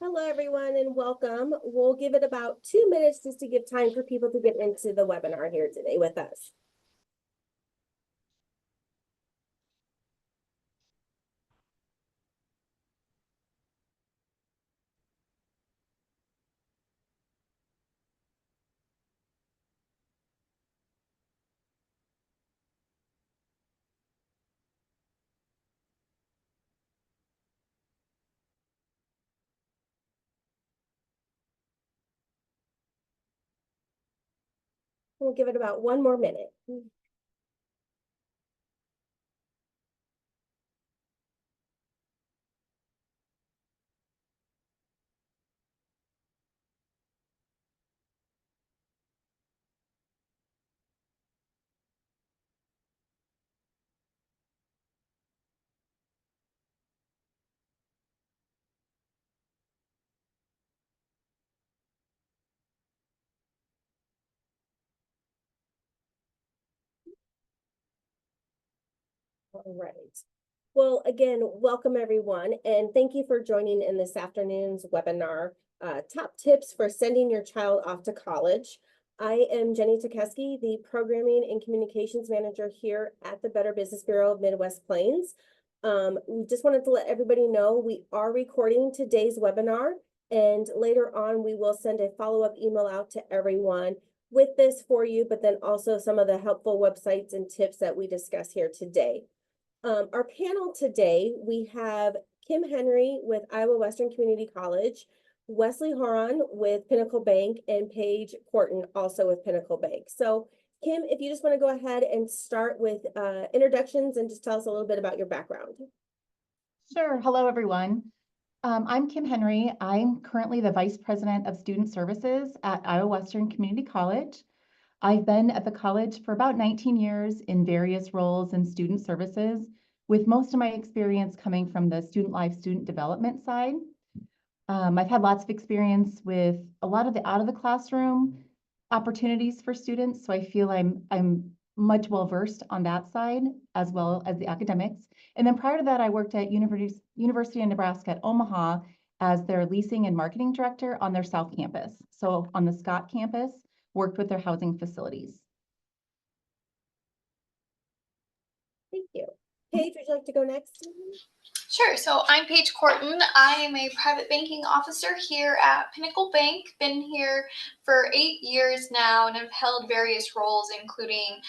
Hello, everyone, and welcome. We'll give it about 2 minutes just to give time for people to get into the webinar here today with us. We'll give it about 1 more minute. All right. Well, again, welcome everyone, and thank you for joining in this afternoon's webinar, Top Tips for Sending Your Child Off to College. I am Jenny Tukeski, the Programming and Communications Manager here at the Better Business Bureau of Midwest Plains. We just wanted to let everybody know we are recording today's webinar, and later on we will send a follow-up email out to everyone with this for you, but then also some of the helpful websites and tips that we discuss here today. Our panel today, we have Kim Henry with Iowa Western Community College, Wesley Horon with Pinnacle Bank, and Paige Corton also with Pinnacle Bank. So Kim, if you just want to go ahead and start with introductions and just tell us a little bit about your background. Sure. Hello, everyone. I'm Kim Henry. I'm currently the Vice President of Student Services at Iowa Western Community College. I've been at the college for about 19 years in various roles in student services, with most of my experience coming from the student life, student development side. I've had lots of experience with a lot of the out of the classroom opportunities for students, so I feel I'm much well versed on that side as well as the academics. And then prior to that, I worked at University of Nebraska at Omaha as their leasing and marketing director on their South Campus. So on the Scott campus, worked with their housing facilities. Thank you. Paige, would you like to go next? Sure. So I'm Paige Corton. I am a private banking officer here at Pinnacle Bank. Been here for 8 years now and have held various roles, including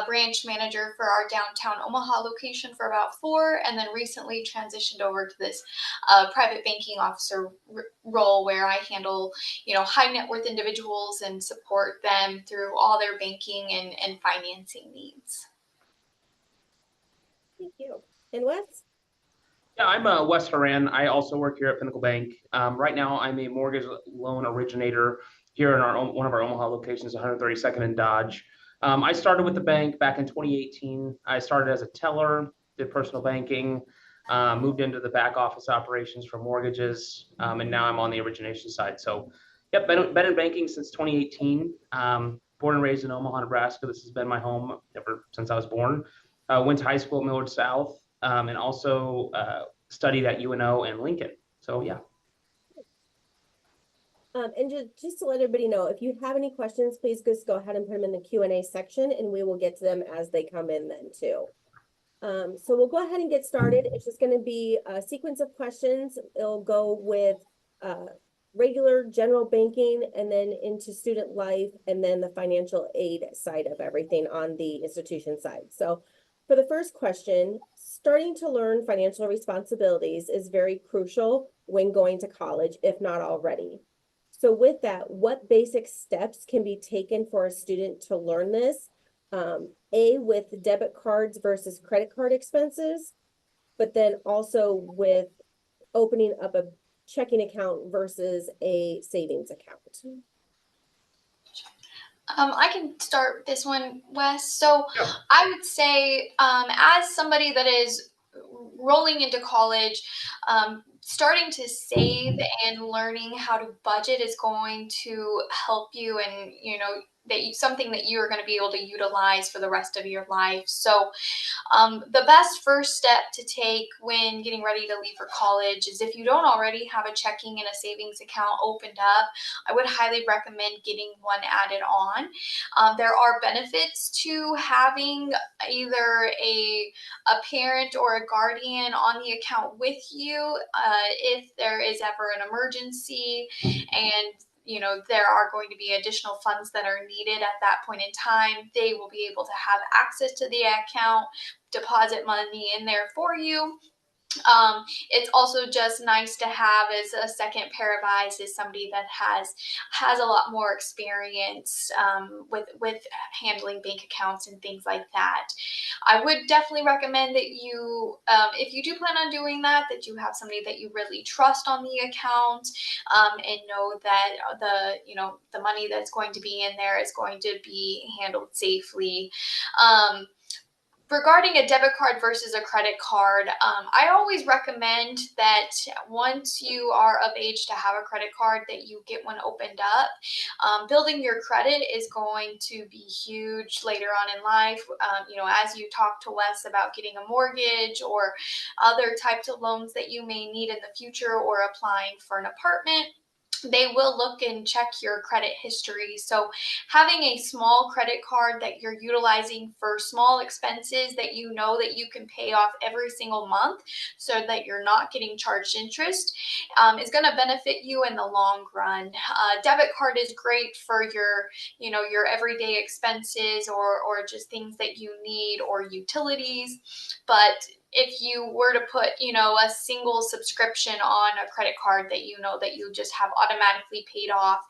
branch manager for our downtown Omaha location for about 4, and then recently transitioned over to this private banking officer role where I handle, high net worth individuals and support them through all their banking and financing needs. Thank you. And Wes? Yeah, I'm Wes Horan. I also work here at Pinnacle Bank. Right now, I'm a mortgage loan originator here in one of our Omaha locations, 132nd and Dodge. I started with the bank back in 2018. I started as a teller, did personal banking, moved into the back office operations for mortgages, and now I'm on the origination side. So, yep, been in banking since 2018. Born and raised in Omaha, Nebraska. This has been my home ever since I was born. Went to high school at Millard South. And also studied at UNO and Lincoln. So yeah. And just to let everybody know, if you have any questions, please just go ahead and put them in the Q&A section and we will get to them as they come in then too. So we'll go ahead and get started. It's just going to be a sequence of questions. It'll go with regular general banking and then into student life and then the financial aid side of everything on the institution side. So for the first question, starting to learn financial responsibilities is very crucial when going to college, if not already. So with that, what basic steps can be taken for a student to learn this? A, with debit cards versus credit card expenses, but then also with opening up a checking account versus a savings account. I can start with this one, Wes. So Yeah. I would say, as somebody that is rolling into college, starting to save and learning how to budget is going to help you and, something that you're going to be able to utilize for the rest of your life. So the best first step to take when getting ready to leave for college is, if you don't already have a checking and a savings account opened up, I would highly recommend getting one added on. There are benefits to having either a parent or a guardian on the account with you if there is ever an emergency, and there are going to be additional funds that are needed at that point in time. They will be able to have access to the account, deposit money in there for you. It's also just nice to have as a second pair of eyes, as somebody that has a lot more experience with handling bank accounts and things like that. I would definitely recommend that you, if you do plan on doing that you have somebody that you really trust on the account, and know that the money that's going to be in there is going to be handled safely. Regarding a debit card versus a credit card, I always recommend that once you are of age to have a credit card, that you get one opened up. Building your credit is going to be huge later on in life. As you talk to Wes about getting a mortgage or other types of loans that you may need in the future, or applying for an apartment, they will look and check your credit history. So having a small credit card that you're utilizing for small expenses that that you can pay off every single month, so that you're not getting charged interest, is going to benefit you in the long run. Debit card is great for your everyday expenses, or just things that you need, or utilities. But if you were to put, a single subscription on a credit card that that you just have automatically paid off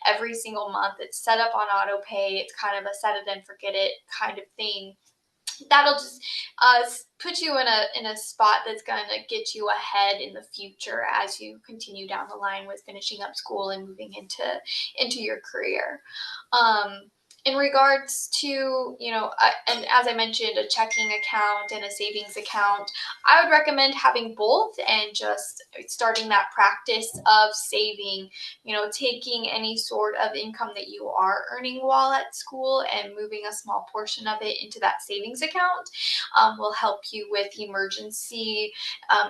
every single month, it's set up on auto pay, it's kind of a set it and forget it kind of thing, that'll just put you in a spot that's going to get you ahead in the future as you continue down the line with finishing up school and moving into your career. In regards to, and as I mentioned, a checking account and a savings account, I would recommend having both and just starting that practice of saving, taking any sort of income that you are earning while at school and moving a small portion of it into that savings account will help you with emergency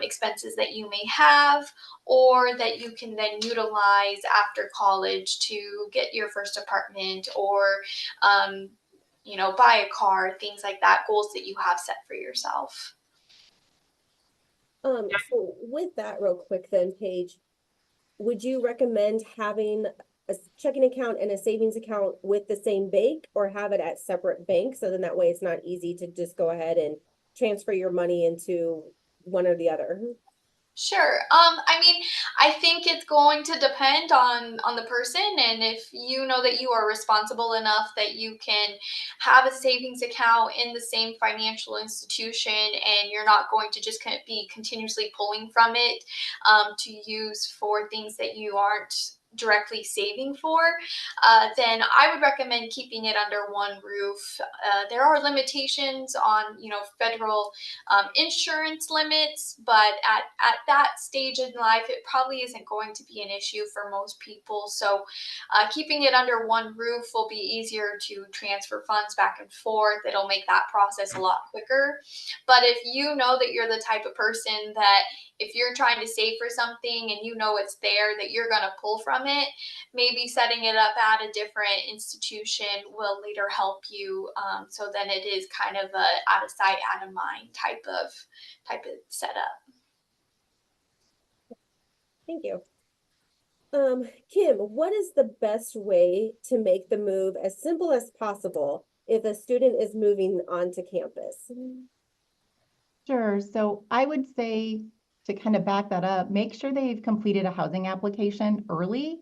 expenses that you may have, or that you can then utilize after college to get your first apartment, or buy a car, things like that, goals that you have set for yourself. So with that real quick then, Paige, would you recommend having a checking account and a savings account with the same bank, or have it at separate banks? So then that way it's not easy to just go ahead and transfer your money into one or the other. Sure. I think it's going to depend on the person, and if you know that you are responsible enough that you can have a savings account in the same financial institution, and you're not going to just be continuously pulling from it to use for things that you aren't directly saving for, then I would recommend keeping it under one roof. There are limitations on, federal insurance limits, but at that stage in life, it probably isn't going to be an issue for most people. So keeping it under one roof will be easier to transfer funds back and forth. It'll make that process a lot quicker. But if you know that you're the type of person that, if you're trying to save for something and it's there, that you're going to pull from it, maybe setting it up at a different institution will later help you. So then it is kind of a out of sight, out of mind type of setup. Thank you. Kim, what is the best way to make the move as simple as possible if a student is moving onto campus? Sure. So I would say, to kind of back that up, make sure they've completed a housing application early.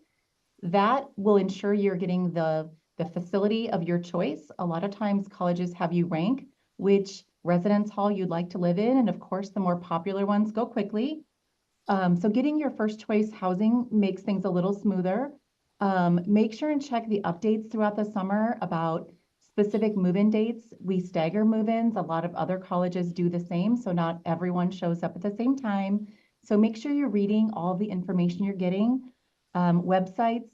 That will ensure you're getting the facility of your choice. A lot of times colleges have you rank which residence hall you'd like to live in. And of course, the more popular ones go quickly. So getting your first choice housing makes things a little smoother. Make sure and check the updates throughout the summer about specific move-in dates. We stagger move-ins. A lot of other colleges do the same, so not everyone shows up at the same time. So make sure you're reading all the information you're getting. Websites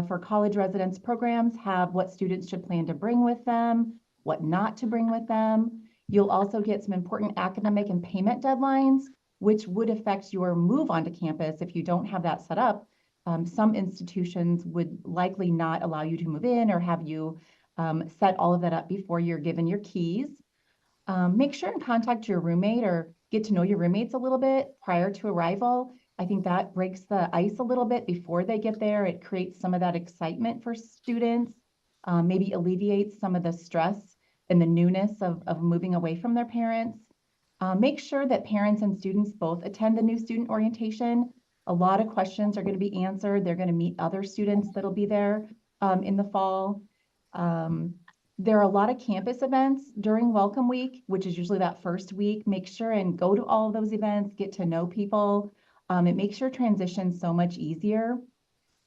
for college residence programs have what students should plan to bring with them, what not to bring with them. You'll also get some important academic and payment deadlines, which would affect your move onto campus if you don't have that set up. Some institutions would likely not allow you to move in or have you set all of that up before you're given your keys. Make sure and contact your roommate or get to know your roommates a little bit prior to arrival. I think that breaks the ice a little bit before they get there. It creates some of that excitement for students, maybe alleviates some of the stress and the newness of moving away from their parents. Make sure that parents and students both attend the new student orientation. A lot of questions are going to be answered. They're going to meet other students that'll be there in the fall. There are a lot of campus events during Welcome Week, which is usually that first week. Make sure and go to all of those events, get to know people. It makes your transition so much easier.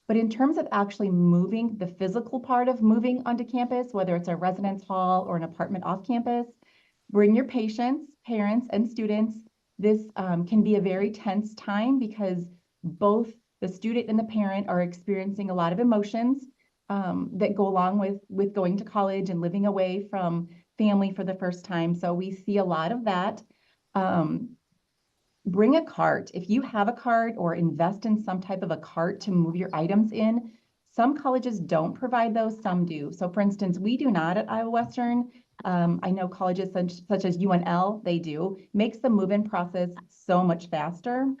But in terms of actually moving, the physical part of moving onto campus, whether it's a residence hall or an apartment off campus, bring your patients, parents, and students. This can be a very tense time because both the student and the parent are experiencing a lot of emotions that go along with going to college and living away from family for the first time. So we see a lot of that. Bring a cart. If you have a cart or invest in some type of a cart to move your items in, some colleges don't provide those, some do. So for instance, we do not at Iowa Western. I know colleges such as UNL, they do. Makes the move-in process so much faster.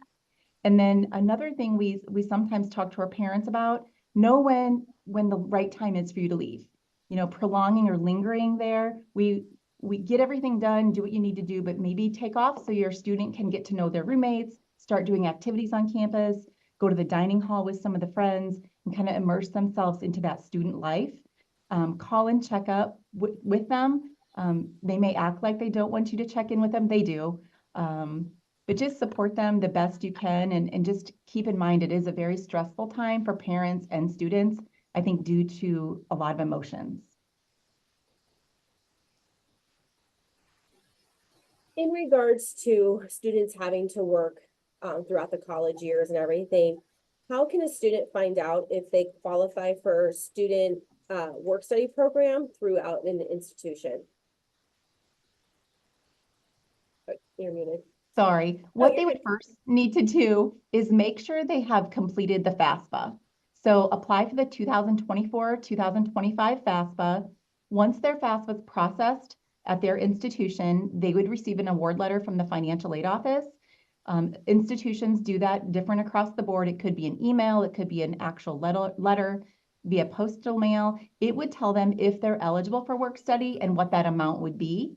And then another thing we sometimes talk to our parents about, know when the right time is for you to leave. You know, prolonging or lingering there, we get everything done, do what you need to do, but maybe take off so your student can get to know their roommates, start doing activities on campus, go to the dining hall with some of the friends, and kind of immerse themselves into that student life. Call and check up with them. They may act like they don't want you to check in with them, they do. But just support them the best you can, and just keep in mind it is a very stressful time for parents and students, I think, due to a lot of emotions. In regards to students having to work throughout the college years and everything, how can a student find out if they qualify for student work study program throughout an institution? You're muted. Sorry, what you're they would first need to do is make sure they have completed the FAFSA. So apply for the 2024-2025 FAFSA. Once their FAFSA is processed at their institution, they would receive an award letter from the financial aid office. Institutions do that different across the board. It could be an email, it could be an actual letter via postal mail. It would tell them if they're eligible for work study and what that amount would be.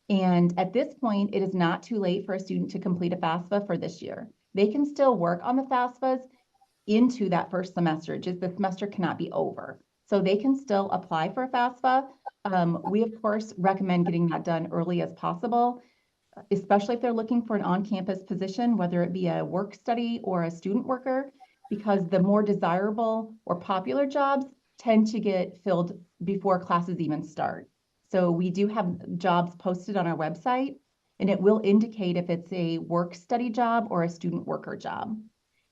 And at this point, it is not too late for a student to complete a FAFSA for this year. They can still work on the FAFSAs into that first semester, just the semester cannot be over. So they can still apply for a FAFSA. We, of course, recommend getting that done early as possible, especially if they're looking for an on-campus position, whether it be a work study or a student worker, because the more desirable or popular jobs tend to get filled before classes even start. So we do have jobs posted on our website, and it will indicate if it's a work study job or a student worker job.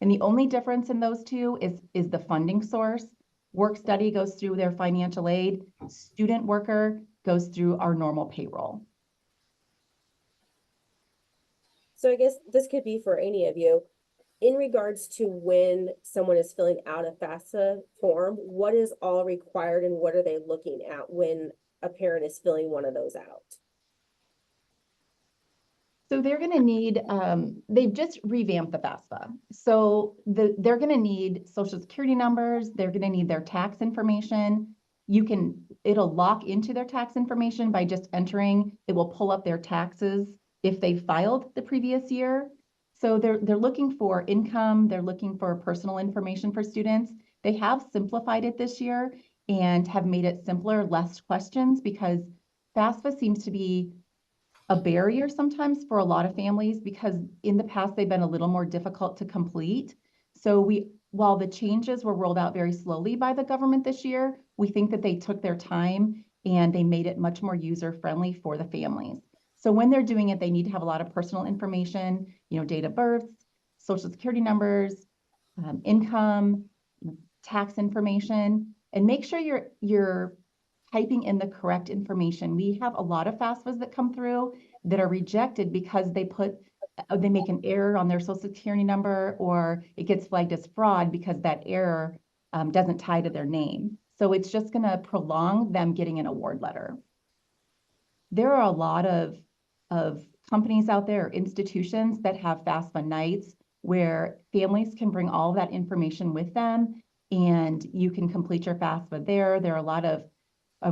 And the only difference in those two is the funding source. Work study goes through their financial aid, student worker goes through our normal payroll. So I guess this could be for any of you. In regards to when someone is filling out a FAFSA form, what is all required and what are they looking at when a parent is filling one of those out? So they're going to need, they've just revamped the FAFSA. So they're going to need social security numbers. They're going to need their tax information. It'll lock into their tax information by just entering, it will pull up their taxes if they filed the previous year. So they're looking for income. They're looking for personal information for students. They have simplified it this year and have made it simpler, less questions, because FAFSA seems to be a barrier sometimes for a lot of families, because in the past they've been a little more difficult to complete. So while the changes were rolled out very slowly by the government this year, we think that they took their time and they made it much more user-friendly for the families. So when they're doing it, they need to have a lot of personal information, date of birth, social security numbers, income, tax information, and make sure you're typing in the correct information. We have a lot of FAFSAs that come through that are rejected because they make an error on their social security number, or it gets flagged as fraud because that error doesn't tie to their name. So it's just going to prolong them getting an award letter. There are a lot of companies out there, institutions that have FAFSA nights where families can bring all of that information with them and you can complete your FAFSA there. There are a lot of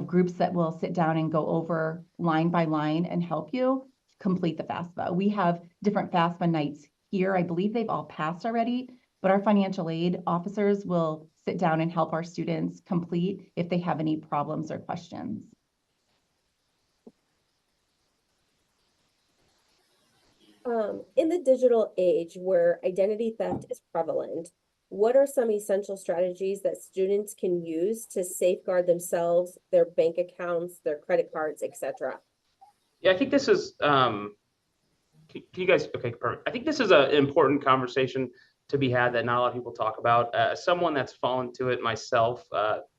groups that will sit down and go over line by line and help you complete the FAFSA. We have different FAFSA nights here. I believe they've all passed already, but our financial aid officers will sit down and help our students complete if they have any problems or questions. In the digital age where identity theft is prevalent, what are some essential strategies that students can use to safeguard themselves, their bank accounts, their credit cards, etc.? Yeah, I think this is, can you guys, okay, perfect. I think this is an important conversation to be had that not a lot of people talk about. Someone that's fallen to it myself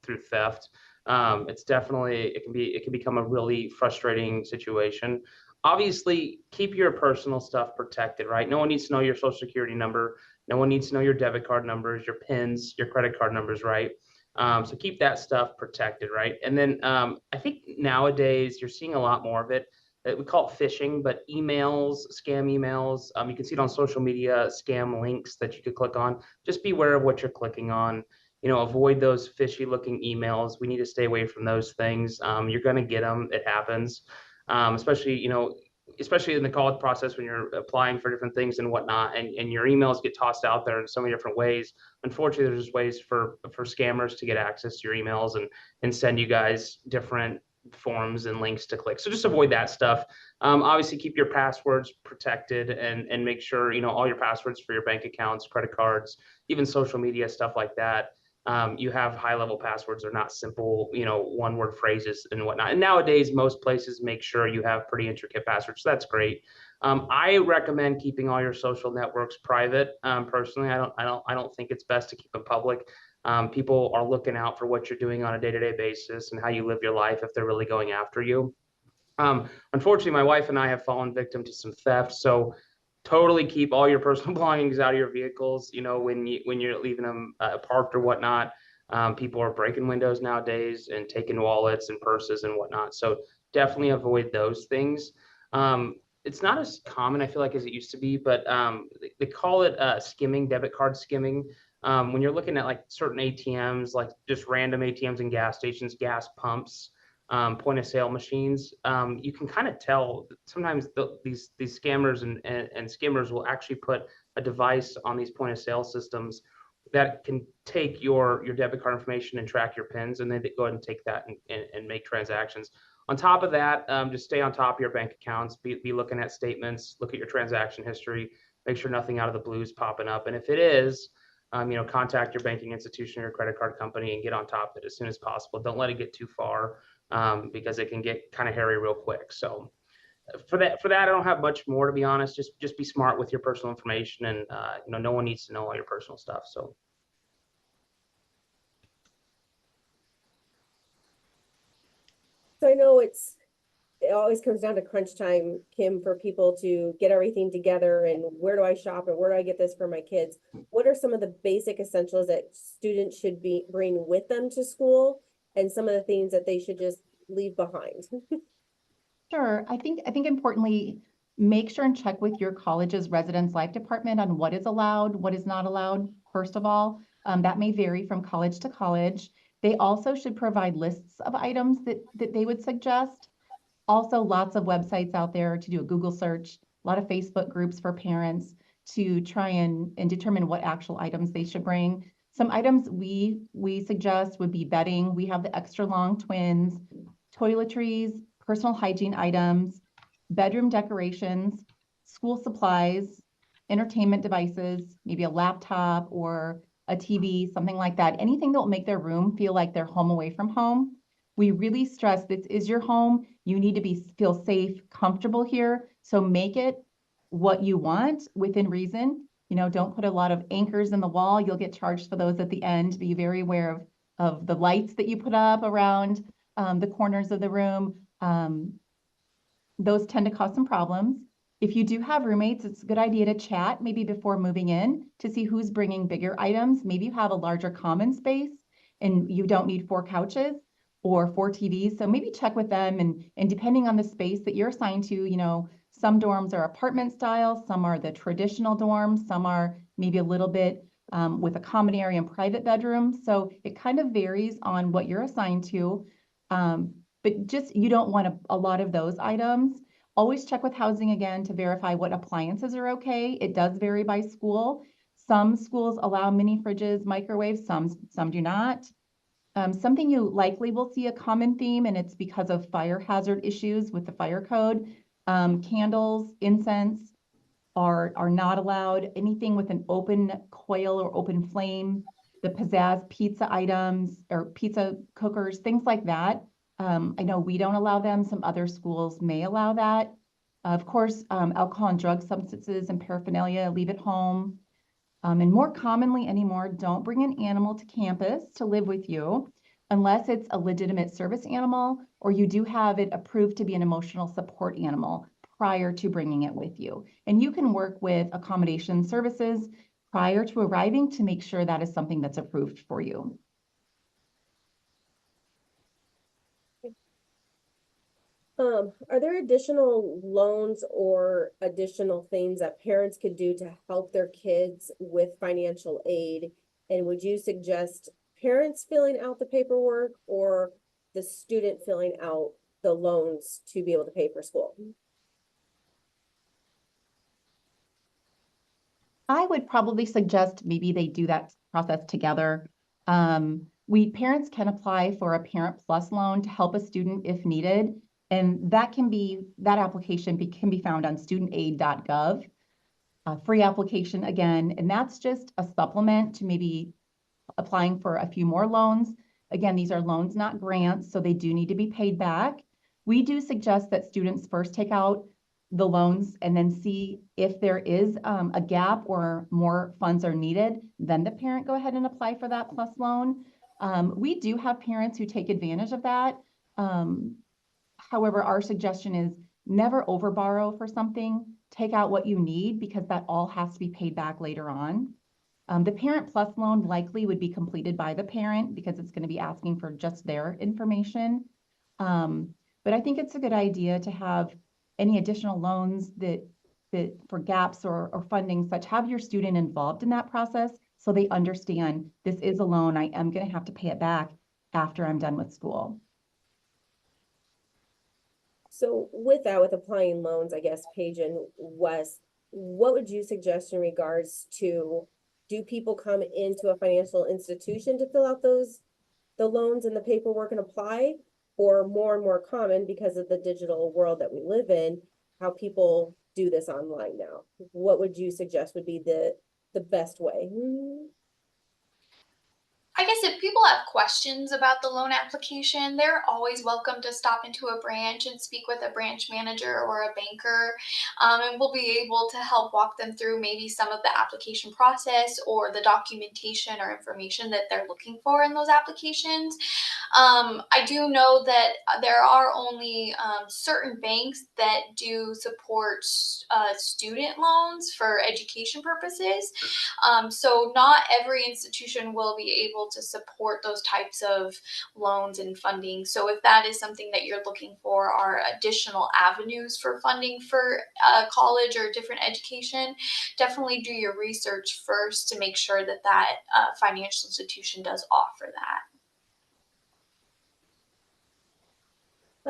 through theft, it's definitely, it can become a really frustrating situation. Obviously, keep your personal stuff protected, right? No one needs to know your social security number. No one needs to know your debit card numbers, your PINs, your credit card numbers, right? So keep that stuff protected, right? And then I think nowadays you're seeing a lot more of it. We call it phishing, but emails, scam emails. You can see it on social media, scam links that you could click on. Just be aware of what you're clicking on. You know, avoid those fishy looking emails. We need to stay away from those things. You're going to get them. It happens. Especially, you know, especially in the college process when you're applying for different things and whatnot, and your emails get tossed out there in so many different ways. Unfortunately, there's just ways for scammers to get access to your emails and send you guys different forms and links to click. So just avoid that stuff. Obviously, keep your passwords protected and make sure, you know, all your passwords for your bank accounts, credit cards, even social media, stuff like that. You have high level passwords. They're not simple, you know, one word phrases and whatnot. And nowadays, most places make sure you have pretty intricate passwords. So that's great. I recommend keeping all your social networks private. Personally, I don't think it's best to keep them public. People are looking out for what you're doing on a day-to-day basis and how you live your life if they're really going after you. Unfortunately, my wife and I have fallen victim to some theft. So totally keep all your personal belongings out of your vehicles. You know, when you're leaving them parked or whatnot, people are breaking windows nowadays and taking wallets and purses and whatnot. So definitely avoid those things. It's not as common, I feel like, as it used to be, but they call it skimming, debit card skimming. When you're looking at like certain ATMs, like just random ATMs and gas stations, gas pumps, point of sale machines, you can kind of tell sometimes these scammers and skimmers will actually put a device on these point of sale systems that can take your debit card information and track your PINs, and then they go ahead and take that and make transactions. On top of that, just stay on top of your bank accounts, be looking at statements, look at your transaction history, make sure nothing out of the blue is popping up. And if it is, you know, contact your banking institution or your credit card company and get on top of it as soon as possible. Don't let it get too far because it can get kind of hairy real quick. So for that, I don't have much more, to be honest. Just be smart with your personal information, and you know, no one needs to know all your personal stuff. So. So I know it always comes down to crunch time, Kim, for people to get everything together and where do I shop and where do I get this for my kids? What are some of the basic essentials that students should bring with them to school, and some of the things that they should just leave behind? Sure. I think importantly, make sure and check with your college's residence life department on what is allowed, what is not allowed, first of all. That may vary from college to college. They also should provide lists of items that they would suggest. Also, lots of websites out there to do a Google search, a lot of Facebook groups for parents to try and determine what actual items they should bring. Some items we suggest would be bedding. We have the extra long twins, toiletries, personal hygiene items, bedroom decorations, school supplies, entertainment devices, maybe a laptop or a TV, something like that. Anything that will make their room feel like they're home away from home. We really stress this is your home. You need to feel safe, comfortable here. So make it what you want within reason. You know, don't put a lot of anchors in the wall. You'll get charged for those at the end. Be very aware of the lights that you put up around the corners of the room. Those tend to cause some problems. If you do have roommates, it's a good idea to chat maybe before moving in to see who's bringing bigger items. Maybe you have a larger common space and you don't need 4 couches or 4 TVs. So maybe check with them, and depending on the space that you're assigned to, you know, some dorms are apartment style, some are the traditional dorms, some are maybe a little bit with a common area and private bedrooms. So it kind of varies on what you're assigned to. But just, you don't want a lot of those items. Always check with housing again to verify what appliances are okay. It does vary by school. Some schools allow mini fridges, microwaves, some do not. Something you likely will see a common theme, and it's because of fire hazard issues with the fire code. Candles, incense are not allowed. Anything with an open coil or open flame, the pizzazz pizza items or pizza cookers, things like that. I know we don't allow them. Some other schools may allow that. Of course, alcohol and drug substances and paraphernalia, leave at home. And more commonly anymore, don't bring an animal to campus to live with you unless it's a legitimate service animal or you do have it approved to be an emotional support animal prior to bringing it with you. And you can work with accommodation services prior to arriving to make sure that is something that's approved for you. Are there additional loans or additional things that parents could do to help their kids with financial aid? And would you suggest parents filling out the paperwork or the student filling out the loans to be able to pay for school? I would probably suggest maybe they do that process together. Parents can apply for a Parent Plus loan to help a student if needed. And that application can be found on studentaid.gov. Free application again, and that's just a supplement to maybe applying for a few more loans. Again, these are loans, not grants, so they do need to be paid back. We do suggest that students first take out the loans and then see if there is a gap or more funds are needed, then the parent go ahead and apply for that plus loan. We do have parents who take advantage of that. However, our suggestion is never over borrow for something. Take out what you need because that all has to be paid back later on. The Parent Plus loan likely would be completed by the parent because it's going to be asking for just their information. But I think it's a good idea to have any additional loans that for gaps or funding such, have your student involved in that process so they understand this is a loan. I am going to have to pay it back after I'm done with school. So with that, with applying loans, I guess, Paige and Wes, what would you suggest in regards to, do people come into a financial institution to fill out the loans and the paperwork and apply? Or more and more common because of the digital world that we live in, how people do this online now? What would you suggest would be the best way? I guess if people have questions about the loan application, they're always welcome to stop into a branch and speak with a branch manager or a banker. And we'll be able to help walk them through maybe some of the application process or the documentation or information that they're looking for in those applications. I do know that there are only certain banks that do support student loans for education purposes. So not every institution will be able to support those types of loans and funding. So if that is something that you're looking for, are additional avenues for funding for college or different education, definitely do your research first to make sure that financial institution does offer that.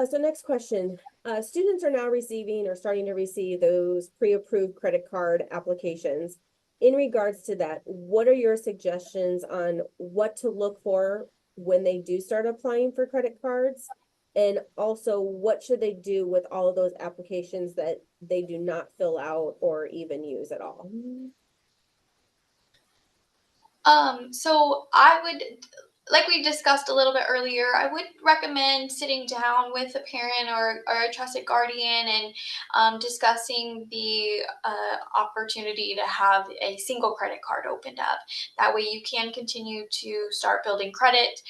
So next question, students are now receiving or starting to receive those pre-approved credit card applications. In regards to that, what are your suggestions on what to look for when they do start applying for credit cards? And also, what should they do with all of those applications that they do not fill out or even use at all? So I would like we discussed a little bit earlier, I would recommend sitting down with a parent or a trusted guardian and discussing the opportunity to have a single credit card opened up. That way, you can continue to start building credit,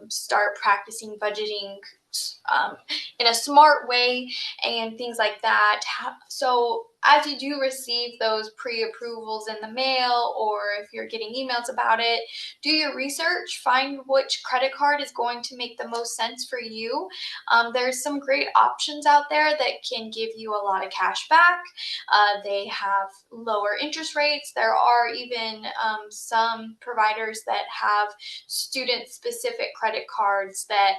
start practicing budgeting um, in a smart way, and things like that. So, as you do receive those pre approvals in the mail, or if you're getting emails about it, do your research, find which credit card is going to make the most sense for you. There's some great options out there that can give you a lot of cash back. They have lower interest rates. There are even some providers that have student specific credit cards that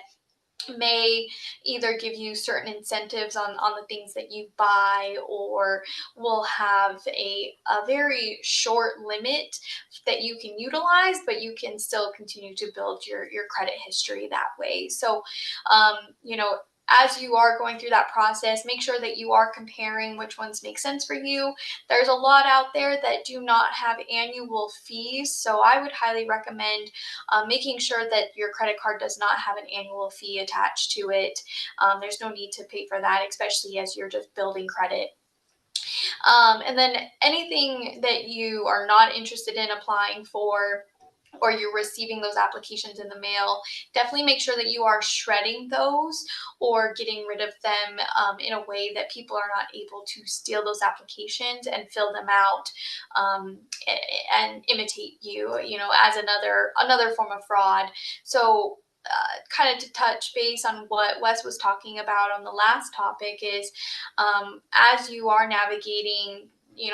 may either give you certain incentives on the things that you buy, or will have a very short limit that you can utilize, but you can still continue to build your credit history that way. So you know, as you are going through that process, make sure that you are comparing which ones make sense for you. There's a lot out there that do not have annual fees, so I would highly recommend making sure that your credit card does not have an annual fee attached to it. There's no need to pay for that, especially as you're just building credit. And then anything that you are not interested in applying for, or you're receiving those applications in the mail, definitely make sure that you are shredding those or getting rid of them in a way that people are not able to steal those applications and fill them out and imitate you, as another form of fraud. So kind of to touch base on what Wes was talking about on the last topic is, as you are navigating,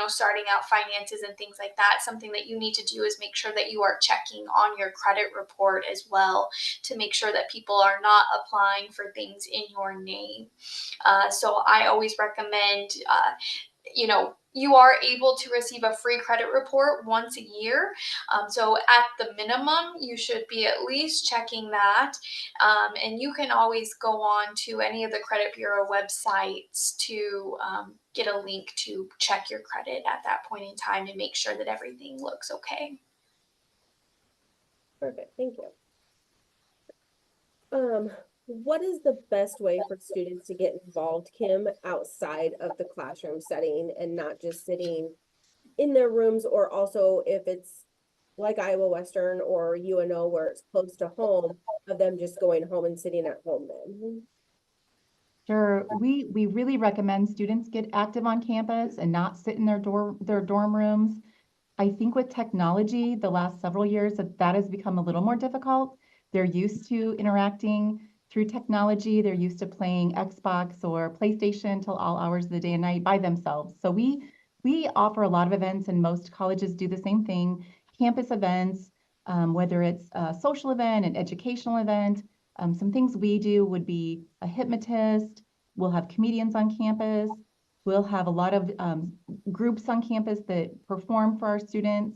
starting out finances and things like that, something that you need to do is make sure that you are checking on your credit report as well, to make sure that people are not applying for things in your name. So I always recommend, you are able to receive a free credit report once a year. So at the minimum, you should be at least checking that. And you can always go on to any of the credit bureau websites to get a link to check your credit at that point in time and make sure that everything looks okay. Perfect, thank you. What is the best way for students to get involved, Kim, outside of the classroom setting and not just sitting in their rooms, or also if it's like Iowa Western or UNO where it's close to home, of them just going home and sitting at home then? Sure. We really recommend students get active on campus and not sit in their dorm rooms. I think with technology, the last several years, that has become a little more difficult. They're used to interacting through technology. They're used to playing Xbox or PlayStation till all hours of the day and night by themselves. So we offer a lot of events, and most colleges do the same thing. Campus events, whether it's a social event, an educational event. Some things we do would be a hypnotist. We'll have comedians on campus. We'll have a lot of groups on campus that perform for our students.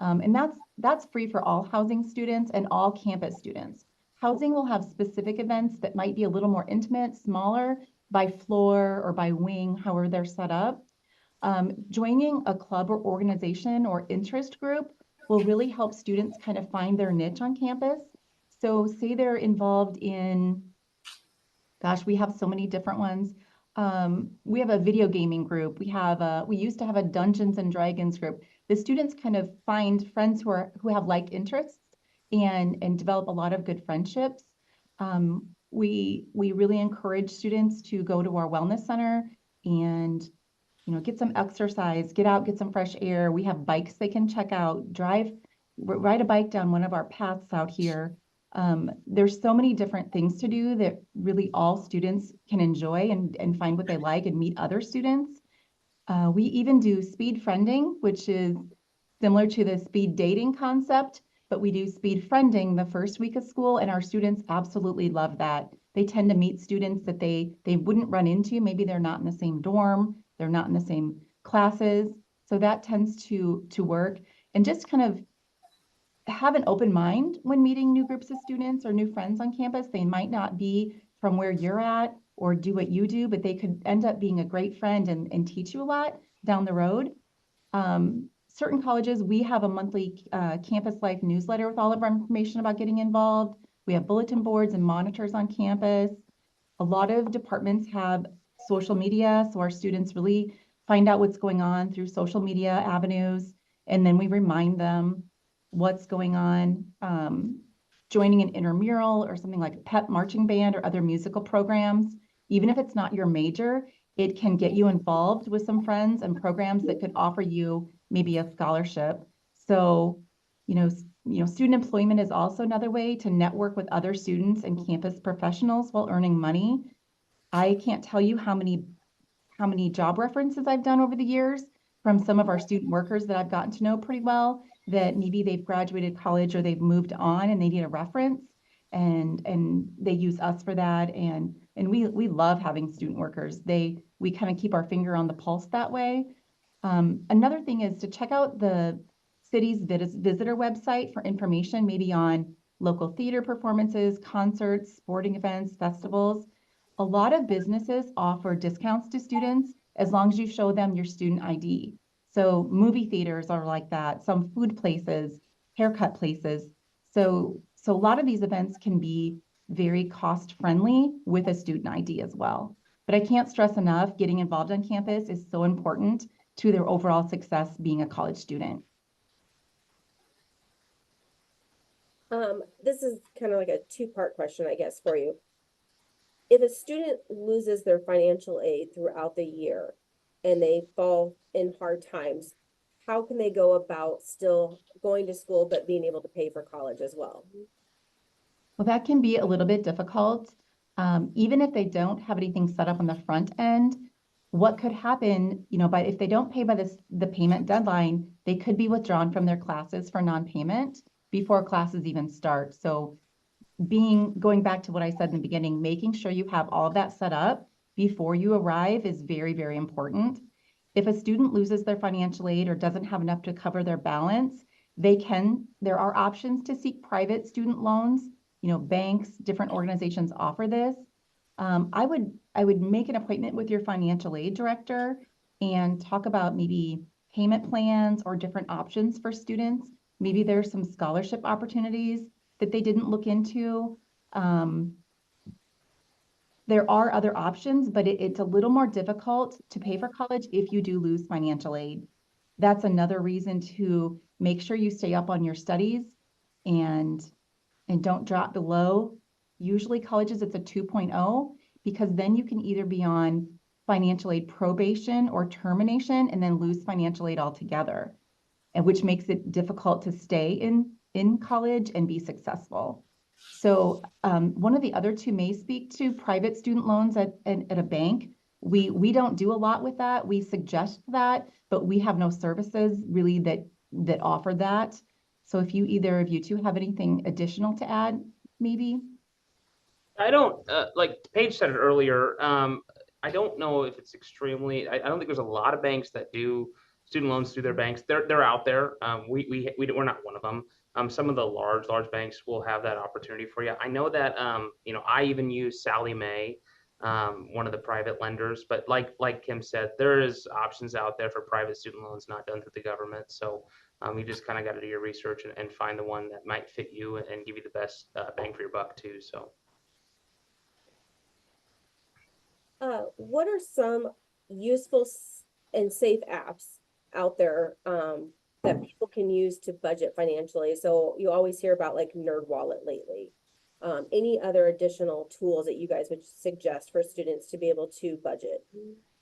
And that's free for all housing students and all campus students. Housing will have specific events that might be a little more intimate, smaller, by floor or by wing, however they're set up. Joining a club or organization or interest group will really help students kind of find their niche on campus. So say they're involved in, gosh, we have so many different ones. We have a video gaming group. We used to have a Dungeons and Dragons group. The students kind of find friends who have like interests and develop a lot of good friendships. We really encourage students to go to our wellness center and get some exercise, get out, get some fresh air. We have bikes they can check out, ride a bike down one of our paths out here. There's so many different things to do that really all students can enjoy and find what they like and meet other students. We even do speed friending, which is similar to the speed dating concept, but we do speed friending the first week of school, and our students absolutely love that. They tend to meet students that they wouldn't run into. Maybe they're not in the same dorm, they're not in the same classes. So that tends to work. And just kind of have an open mind when meeting new groups of students or new friends on campus. They might not be from where you're at or do what you do, but they could end up being a great friend and teach you a lot down the road. certain colleges, we have a monthly campus life newsletter with all of our information about getting involved. We have bulletin boards and monitors on campus. A lot of departments have social media, so our students really find out what's going on through social media avenues, and then we remind them what's going on. Joining an intramural or something like a pep marching band or other musical programs, even if it's not your major, it can get you involved with some friends and programs that could offer you maybe a scholarship. So, student employment is also another way to network with other students and campus professionals while earning money. I can't tell you how many job references I've done over the years from some of our student workers that I've gotten to know pretty well, that maybe they've graduated college or they've moved on and they need a reference, and they use us for that. And we love having student workers. We kind of keep our finger on the pulse that way. Another thing is to check out the city's visitor website for information, maybe on local theater performances, concerts, sporting events, festivals. A lot of businesses offer discounts to students as long as you show them your student ID. So movie theaters are like that, some food places, haircut places. So a lot of these events can be very cost friendly with a student ID as well. But I can't stress enough, getting involved on campus is so important to their overall success being a college student. This is kind of like a two-part question, I guess, for you. If a student loses their financial aid throughout the year and they fall in hard times, how can they go about still going to school but being able to pay for college as well? Well, that can be a little bit difficult. Even if they don't have anything set up on the front end, what could happen, if they don't pay by the payment deadline, they could be withdrawn from their classes for non-payment before classes even start. So going back to what I said in the beginning, making sure you have all of that set up before you arrive is very, very important. If a student loses their financial aid or doesn't have enough to cover their balance, there are options to seek private student loans. Banks, different organizations offer this. I would make an appointment with your financial aid director and talk about maybe payment plans or different options for students. Maybe there's some scholarship opportunities that they didn't look into. There are other options, but it's a little more difficult to pay for college if you do lose financial aid. That's another reason to make sure you stay up on your studies and don't drop below. Usually colleges, it's a 2.0, because then you can either be on financial aid probation or termination and then lose financial aid altogether, and which makes it difficult to stay in college and be successful. So one of the other two may speak to private student loans at a bank. We don't do a lot with that. We suggest that, but we have no services really that offer that. So if either of you two have anything additional to add, maybe? I don't, like Paige said it earlier, I don't know if it's I don't think there's a lot of banks that do student loans through their banks. They're out there. We're not one of them. Some of the large banks will have that opportunity for you. I know that, I even use Sallie Mae, one of the private lenders, but like Kim said, there is options out there for private student loans not done through the government. So you just kind of got to do your research and find the one that might fit you and give you the best bang for your buck too. So. What are some useful and safe apps out there that people can use to budget financially? So you always hear about like NerdWallet lately. Any other additional tools that you guys would suggest for students to be able to budget?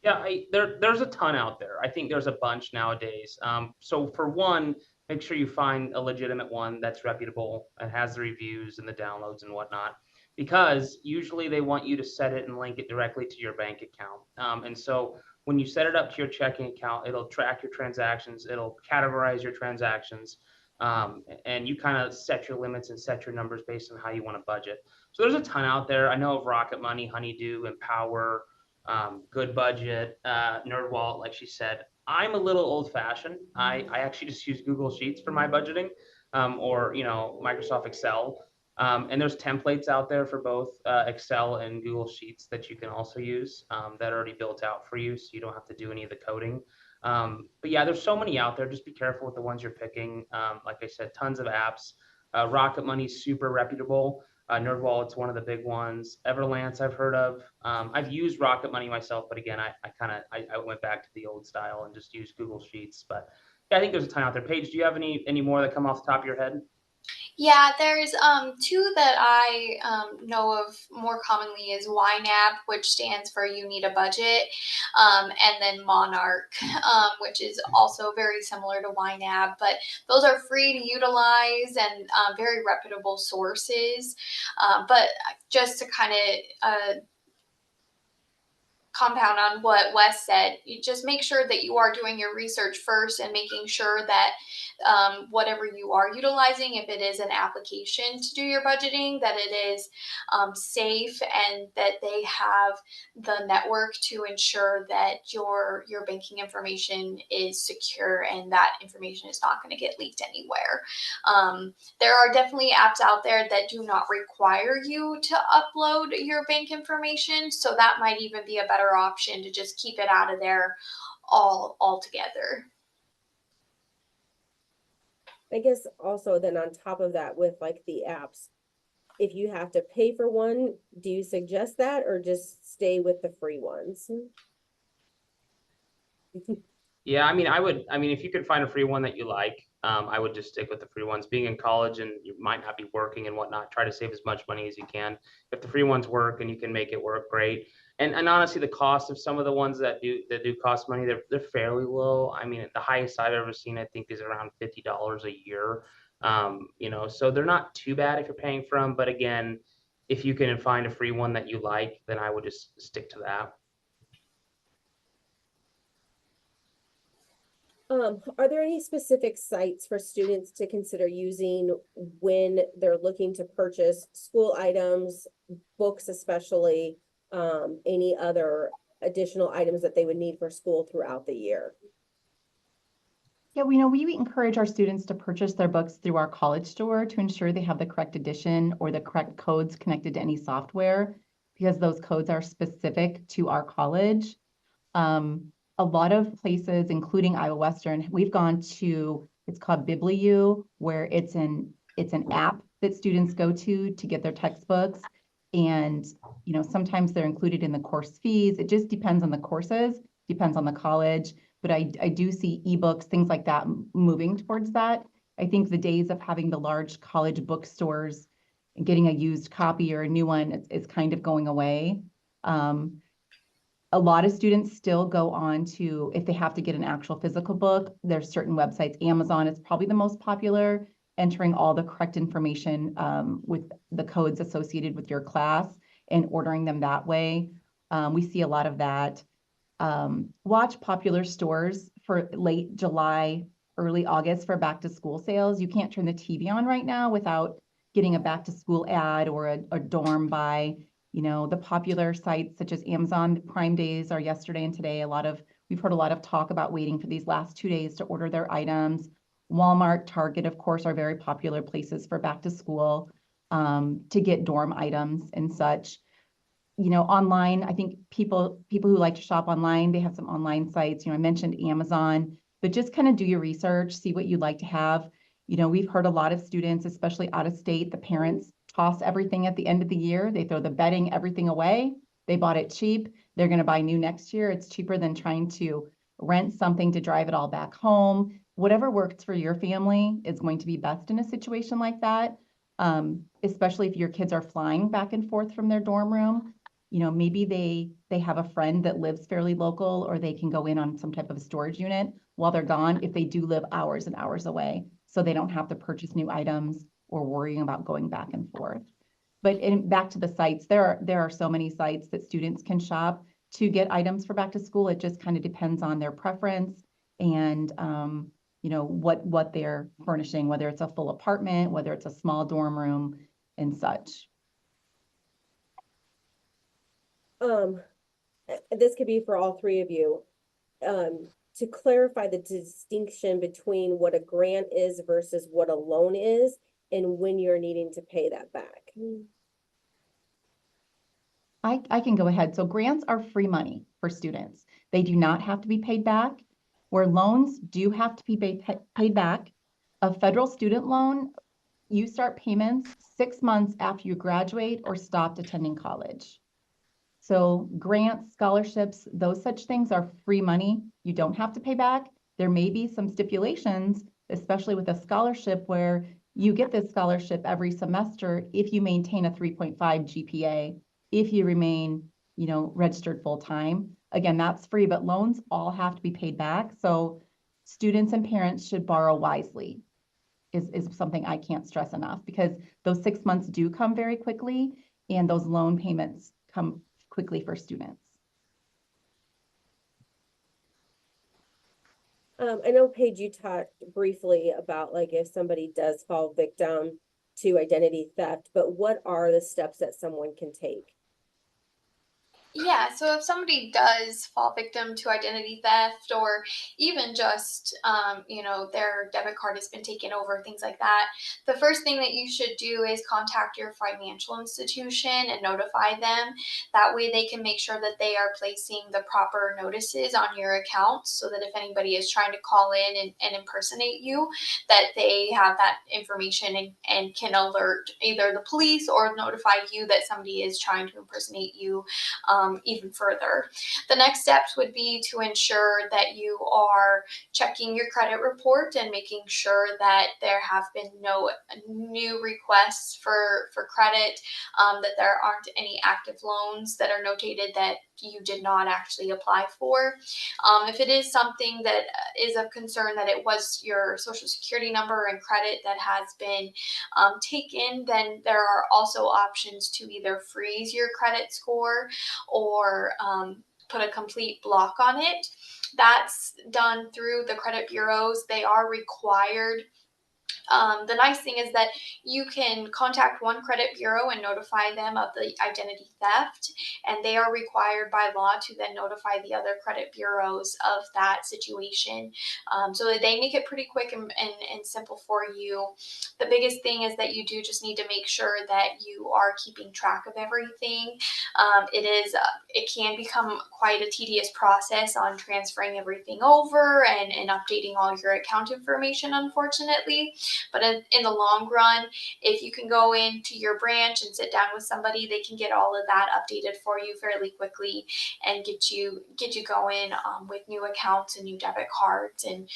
Yeah, there's a ton out there. I think there's a bunch nowadays. So for one, make sure you find a legitimate one that's reputable and has the reviews and the downloads and whatnot, because usually they want you to set it and link it directly to your bank account. And so when you set it up to your checking account, it'll track your transactions, it'll categorize your transactions, and you kind of set your limits and set your numbers based on how you want to budget. So there's a ton out there. I know of Rocket Money, Honeydew, Empower, Good Budget, NerdWallet, like she said. I'm a little old fashioned. I actually just use Google Sheets for my budgeting, or Microsoft Excel. And there's templates out there for both Excel and Google Sheets that you can also use, that are already built out for you, so you don't have to do any of the coding. But yeah, there's so many out there. Just be careful with the ones you're picking. Like I said, tons of apps. Rocket Money's super reputable. NerdWallet's one of the big ones. Everlance I've heard of. I've used Rocket Money myself, but again, I went back to the old style and just used Google Sheets. But yeah, I think there's a ton out there. Paige, do you have any more that come off the top of your head? Yeah, there's two that I know of more commonly is YNAB, which stands for You Need a Budget, and then Monarch, which is also very similar to YNAB, but those are free to utilize and very reputable sources. But just to kind of compound on what Wes said, you just make sure that you are doing your research first and making sure that whatever you are utilizing, if it is an application to do your budgeting, that it is safe and that they have the network to ensure that your banking information is secure and that information is not going to get leaked anywhere. There are definitely apps out there that do not require you to upload your bank information, so that might even be a better option to just keep it out of there altogether. I guess also then on top of that with like the apps, if you have to pay for one, do you suggest that or just stay with the free ones? Yeah, I mean, if you could find a free one that you like, I would just stick with the free ones. Being in college and you might not be working and whatnot, try to save as much money as you can. If the free ones work and you can make it work, great. And honestly, the cost of some of the ones that do cost money, they're fairly low. I mean, the highest I've ever seen, I think, is around $50 a year. So they're not too bad if you're paying for them. But again, if you can find a free one that you like, then I would just stick to that. Are there any specific sites for students to consider using when they're looking to purchase school items, books especially, any other additional items that they would need for school throughout the year? Yeah, we encourage our students to purchase their books through our college store to ensure they have the correct edition or the correct codes connected to any software, because those codes are specific to our college. A lot of places, including Iowa Western, we've gone to, it's called Bibliu, where it's an app that students go to get their textbooks. And, sometimes they're included in the course fees. It just depends on the courses, depends on the college. But I do see ebooks, things like that, moving towards that. I think the days of having the large college bookstores and getting a used copy or a new one is kind of going away. A lot of students still go on to, if they have to get an actual physical book, there's certain websites. Amazon is probably the most popular, entering all the correct information with the codes associated with your class and ordering them that way. We see a lot of that. Watch popular stores for late July, early August for back to school sales. You can't turn the TV on right now without getting a back to school ad or a dorm buy. The popular sites such as Amazon Prime Days are yesterday and today. We've heard a lot of talk about waiting for these last 2 days to order their items. Walmart, Target, of course, are very popular places for back to school to get dorm items and such. Online, I think people who like to shop online, they have some online sites. I mentioned Amazon, but just kind of do your research, see what you'd like to have. We've heard a lot of students, especially out of state, the parents toss everything at the end of the year. They throw the bedding, everything away. They bought it cheap. They're going to buy new next year. It's cheaper than trying to rent something to drive it all back home. Whatever works for your family is going to be best in a situation like that, especially if your kids are flying back and forth from their dorm room. Maybe they have a friend that lives fairly local, or they can go in on some type of a storage unit while they're gone if they do live hours and hours away, so they don't have to purchase new items or worrying about going back and forth. But back to the sites, there are so many sites that students can shop to get items for back to school. It just kind of depends on their preference and what they're furnishing, whether it's a full apartment, whether it's a small dorm room and such. This could be for all three of you. To clarify the distinction between what a grant is versus what a loan is and when you're needing to pay that back. I can go ahead. So grants are free money for students. They do not have to be paid back. where loans do have to be paid back. A federal student loan, you start payments 6 months after you graduate or stopped attending college. So grants, scholarships, those such things are free money. You don't have to pay back. There may be some stipulations, especially with a scholarship, where you get this scholarship every semester if you maintain a 3.5 GPA, if you remain, registered full time. Again, that's free, but loans all have to be paid back. So students and parents should borrow wisely is something I can't stress enough, because those 6 months do come very quickly and those loan payments come quickly for students. I know Paige, you talked briefly about like if somebody does fall victim to identity theft, but what are the steps that someone can take? Yeah, so if somebody does fall victim to identity theft, or even just, their debit card has been taken over, things like that, the first thing that you should do is contact your financial institution and notify them. That way they can make sure that they are placing the proper notices on your account, so that if anybody is trying to call in and impersonate you, that they have that information and can alert either the police or notify you that somebody is trying to impersonate you even further. The next steps would be to ensure that you are checking your credit report and making sure that there have been no new requests for credit, that there aren't any active loans that are notated that you did not actually apply for. If it is something that is of concern, that it was your social security number and credit that has been taken, then there are also options to either freeze your credit score or put a complete block on it. That's done through the credit bureaus. They are required. The nice thing is that you can contact one credit bureau and notify them of the identity theft, and they are required by law to then notify the other credit bureaus of that situation, so that they make it pretty quick and simple for you. The biggest thing is that you do just need to make sure that you are keeping track of everything. It can become quite a tedious process on transferring everything over and updating all your account information, unfortunately. But in the long run, if you can go into your branch and sit down with somebody, they can get all of that updated for you fairly quickly and get you going with new accounts and new debit cards. And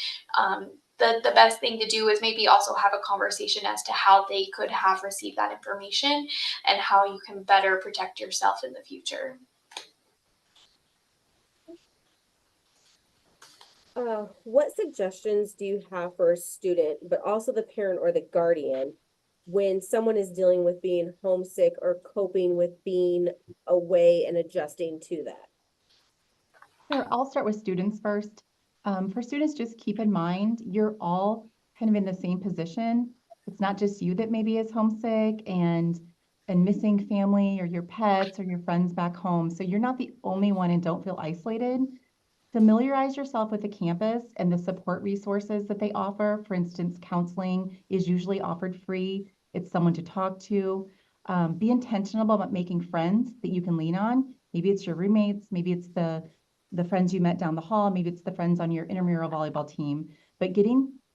the best thing to do is maybe also have a conversation as to how they could have received that information and how you can better protect yourself in the future. What suggestions do you have for a student, but also the parent or the guardian, when someone is dealing with being homesick or coping with being away and adjusting to that? Sure, I'll start with students first. For students, just keep in mind, you're all kind of in the same position. It's not just you that maybe is homesick and missing family or your pets or your friends back home. So you're not the only one, and don't feel isolated. Familiarize yourself with the campus and the support resources that they offer. For instance, counseling is usually offered free. It's someone to talk to. Be intentional about making friends that you can lean on. Maybe it's your roommates, maybe it's the friends you met down the hall, maybe it's the friends on your intramural volleyball team, but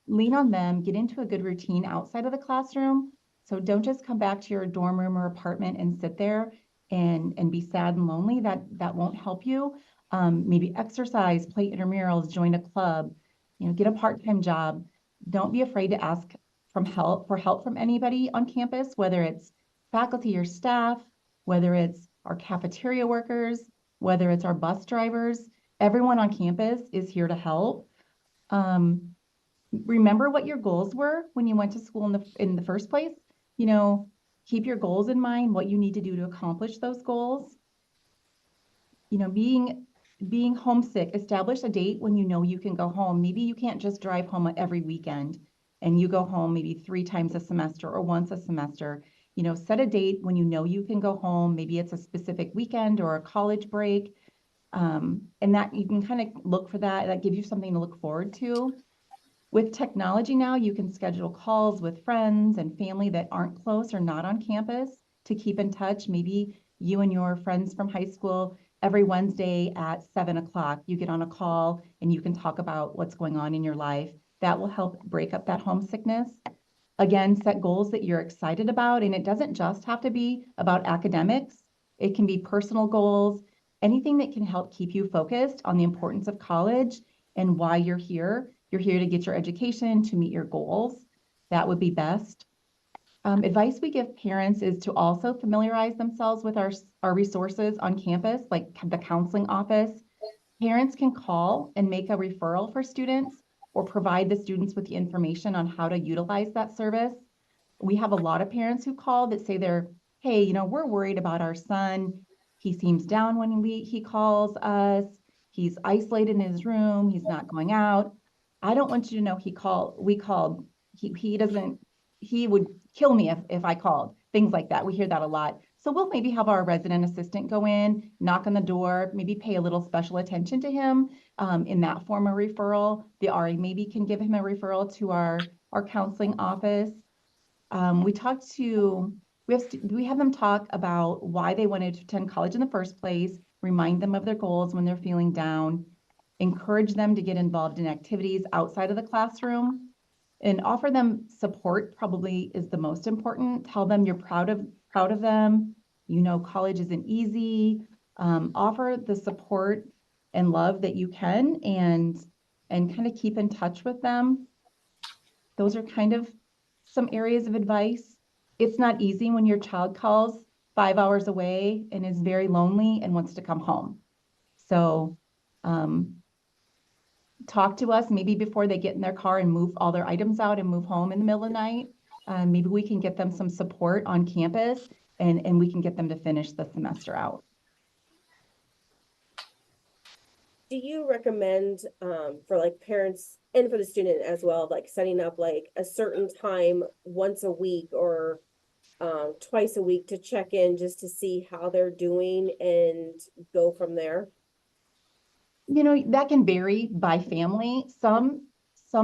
lean on them, get into a good routine outside of the classroom. So don't just come back to your dorm room or apartment and sit there and be sad and lonely. That won't help you. Maybe exercise, play intramurals, join a club, get a part-time job. Don't be afraid to ask for help from anybody on campus, whether it's faculty or staff, whether it's our cafeteria workers, whether it's our bus drivers. Everyone on campus is here to help. Remember what your goals were when you went to school in the first place. Keep your goals in mind, what you need to do to accomplish those goals. Being homesick, establish a date when you know you can go home. Maybe you can't just drive home every weekend and you go home maybe 3 times a semester or once a semester. Set a date when you know you can go home. Maybe it's a specific weekend or a college break. And that you can kind of look for that. That gives you something to look forward to. With technology now, you can schedule calls with friends and family that aren't close or not on campus to keep in touch. Maybe you and your friends from high school every Wednesday at 7 o'clock, you get on a call and you can talk about what's going on in your life. That will help break up that homesickness. Again, set goals that you're excited about, and it doesn't just have to be about academics. It can be personal goals, anything that can help keep you focused on the importance of college and why you're here. You're here to get your education, to meet your goals. That would be best. Advice we give parents is to also familiarize themselves with our resources on campus, like the counseling office. Parents can call and make a referral for students or provide the students with the information on how to utilize that service. We have a lot of parents who call that say hey, we're worried about our son. He seems down when he calls us. He's isolated in his room. He's not going out. I don't want you to know we called. He would kill me if I called. Things like that. We hear that a lot. So we'll maybe have our resident assistant go in, knock on the door, maybe pay a little special attention to him in that form of referral. The RA maybe can give him a referral to our counseling office. We have them talk about why they wanted to attend college in the first place, remind them of their goals when they're feeling down, encourage them to get involved in activities outside of the classroom, and offer them support probably is the most important. Tell them you're proud of them. College isn't easy. Offer the support and love that you can and kind of keep in touch with them. Those are kind of some areas of advice. It's not easy when your child calls 5 hours away and is very lonely and wants to come home. So talk to us maybe before they get in their car and move all their items out and move home in the middle of the night. Maybe we can get them some support on campus and we can get them to finish the semester out. Do you recommend for like parents and for the student as well, like setting up like a certain time once a week or twice a week to check in just to see how they're doing and go from there? That can vary by family. Some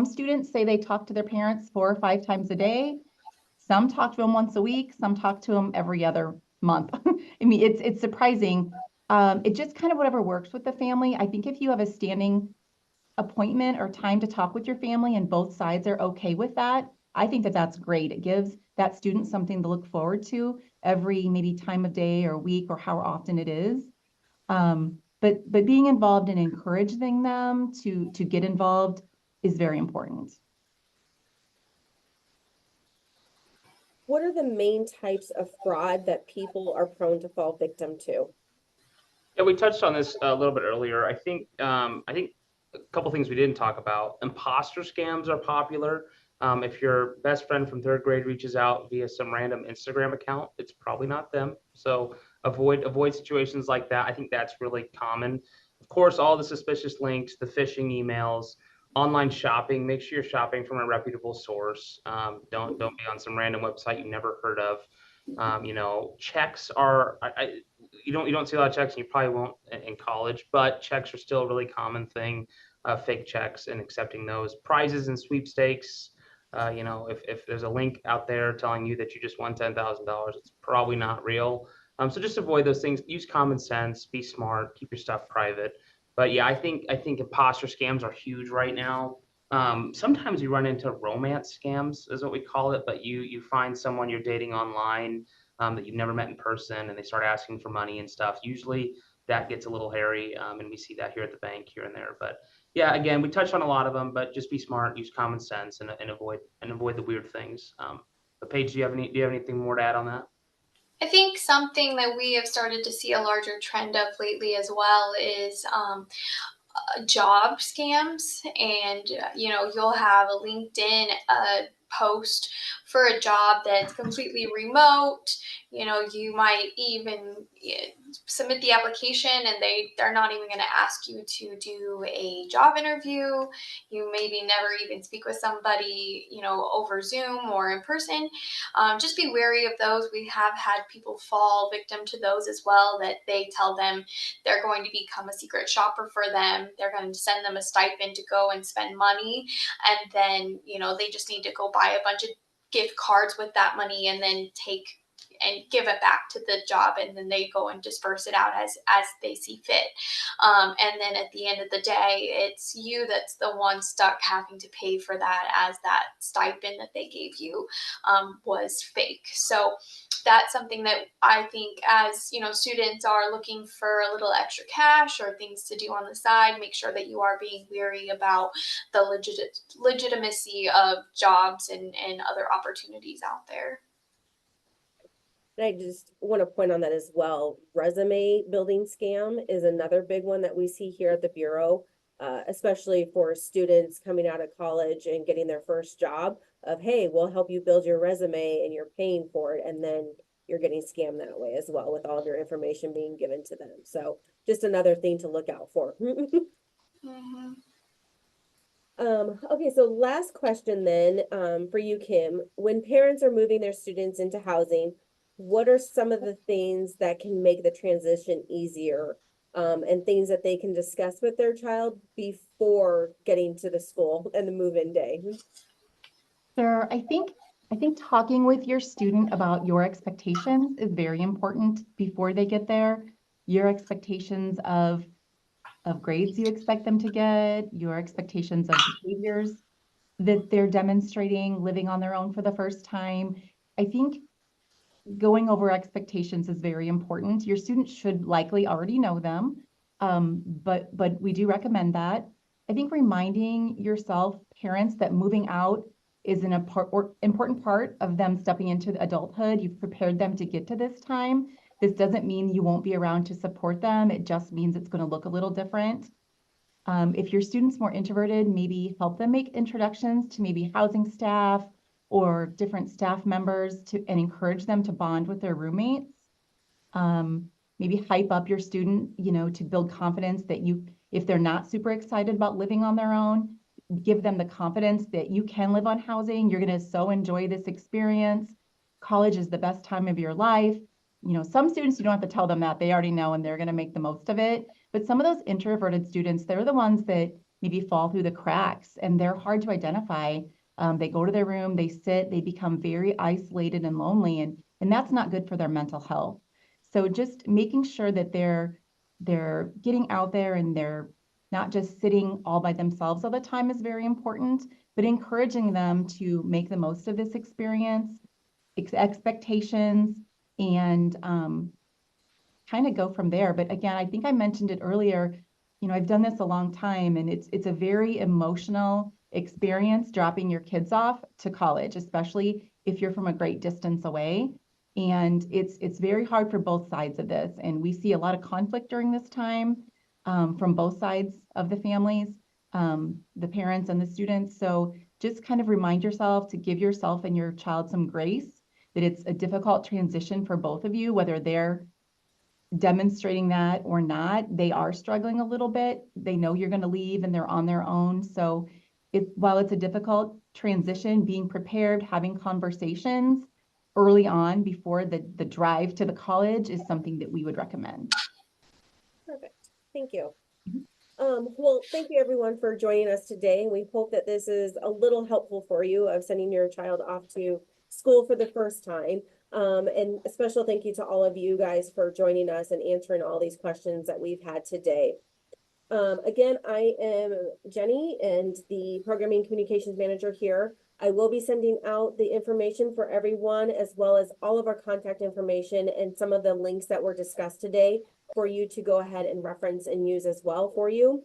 students say they talk to their parents 4 or 5 times a day. Some talk to them once a week. Some talk to them every other month. I mean, it's surprising. It just kind of whatever works with the family. I think if you have a standing appointment or time to talk with your family and both sides are okay with that, I think that that's great. It gives that student something to look forward to every maybe time of day or week or how often it is. But being involved and encouraging them to get involved is very important. What are the main types of fraud that people are prone to fall victim to? Yeah, we touched on this a little bit earlier. I think a couple things we didn't talk about. Imposter scams are popular. If your best friend from 3rd grade reaches out via some random Instagram account, it's probably not them. So avoid situations like that. I think that's really common. Of course, all the suspicious links, the phishing emails, online shopping. Make sure you're shopping from a reputable source. Don't be on some random website you never heard of. Checks are you don't see a lot of checks, and you probably won't in college, but checks are still a really common thing. Fake checks and accepting those. Prizes and sweepstakes. If there's a link out there telling you that you just won $10,000, it's probably not real. So just avoid those things. Use common sense. Be smart. Keep your stuff private. But yeah, I think imposter scams are huge right now. Sometimes you run into romance scams, is what we call it. But you find someone you're dating online that you've never met in person, and they start asking for money and stuff. Usually that gets a little hairy, and we see that here at the bank here and there. But yeah, again, we touched on a lot of them, but just be smart, use common sense, and avoid the weird things. But Paige, do you have anything more to add on that? I think something that we have started to see a larger trend of lately as well is job scams. And you'll have a LinkedIn post for a job that's completely remote. You might even submit the application and they're not even going to ask you to do a job interview. You maybe never even speak with somebody over Zoom or in person. Just be wary of those. We have had people fall victim to those as well, that they tell them they're going to become a secret shopper for them. They're going to send them a stipend to go and spend money, and then they just need to go buy a bunch of gift cards with that money and then take and give it back to the job, and then they go and disperse it out as they see fit. And then at the end of the day, it's you that's the one stuck having to pay for that, as that stipend that they gave you was fake. So that's something that I think, as students are looking for a little extra cash or things to do on the side, make sure that you are being wary about the legitimacy of jobs and other opportunities out there. And I just want to point on that as well. Resume building scam is another big one that we see here at the Bureau, especially for students coming out of college and getting their first job of, hey, we'll help you build your resume and you're paying for it. And then you're getting scammed that way as well, with all of your information being given to them. So just another thing to look out for. Mm-hmm. Okay, so last question then, for you, Kim. When parents are moving their students into housing, what are some of the things that can make the transition easier, and things that they can discuss with their child before getting to the school and the move-in day? Sure. I think talking with your student about your expectations is very important before they get there. Your expectations of grades you expect them to get, your expectations of behaviors that they're demonstrating, living on their own for the first time. I think going over expectations is very important. Your students should likely already know them, but we do recommend that. I think reminding yourself, parents, that moving out is an important part of them stepping into adulthood. You've prepared them to get to this time. This doesn't mean you won't be around to support them. It just means it's going to look a little different. If your student's more introverted, maybe help them make introductions to maybe housing staff or different staff members and encourage them to bond with their roommates. Maybe hype up your student, to build confidence that if they're not super excited about living on their own, give them the confidence that you can live on housing. You're going to so enjoy this experience. College is the best time of your life. Some students, you don't have to tell them that. They already know and they're going to make the most of it. But some of those introverted students, they're the ones that maybe fall through the cracks, and they're hard to identify. They go to their room, they sit, they become very isolated and lonely, and that's not good for their mental health. So just making sure that they're getting out there and they're not just sitting all by themselves all the time is very important, but encouraging them to make the most of this experience, expectations, and kind of go from there. But again, I think I mentioned it earlier, I've done this a long time, and it's a very emotional experience dropping your kids off to college, especially if you're from a great distance away. And it's very hard for both sides of this. And we see a lot of conflict during this time, from both sides of the families, the parents and the students. So just kind of remind yourself to give yourself and your child some grace, that it's a difficult transition for both of you, whether they're demonstrating that or not. They are struggling a little bit. They know you're going to leave and they're on their own. So while it's a difficult transition, being prepared, having conversations early on before the drive to the college is something that we would recommend. Perfect. Thank you. Well, thank you everyone for joining us today. We hope that this is a little helpful for you of sending your child off to school for the first time. And a special thank you to all of you guys for joining us and answering all these questions that we've had today. Again, I am Jenny and the Programming Communications Manager here. I will be sending out the information for everyone, as well as all of our contact information and some of the links that were discussed today for you to go ahead and reference and use as well for you.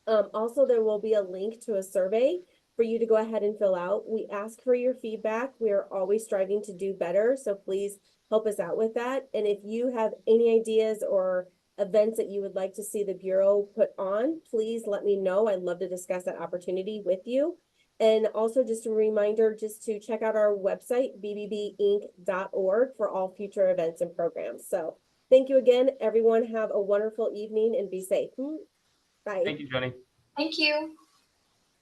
Also, there will be a link to a survey for you to go ahead and fill out. We ask for your feedback. We are always striving to do better, so please help us out with that. And if you have any ideas or events that you would like to see the Bureau put on, please let me know. I'd love to discuss that opportunity with you. And also just a reminder, just to check out our website, bbbinc.org, for all future events and programs. So thank you again, everyone. Have a wonderful evening and be safe. Bye. Thank you, Jenny. Thank you.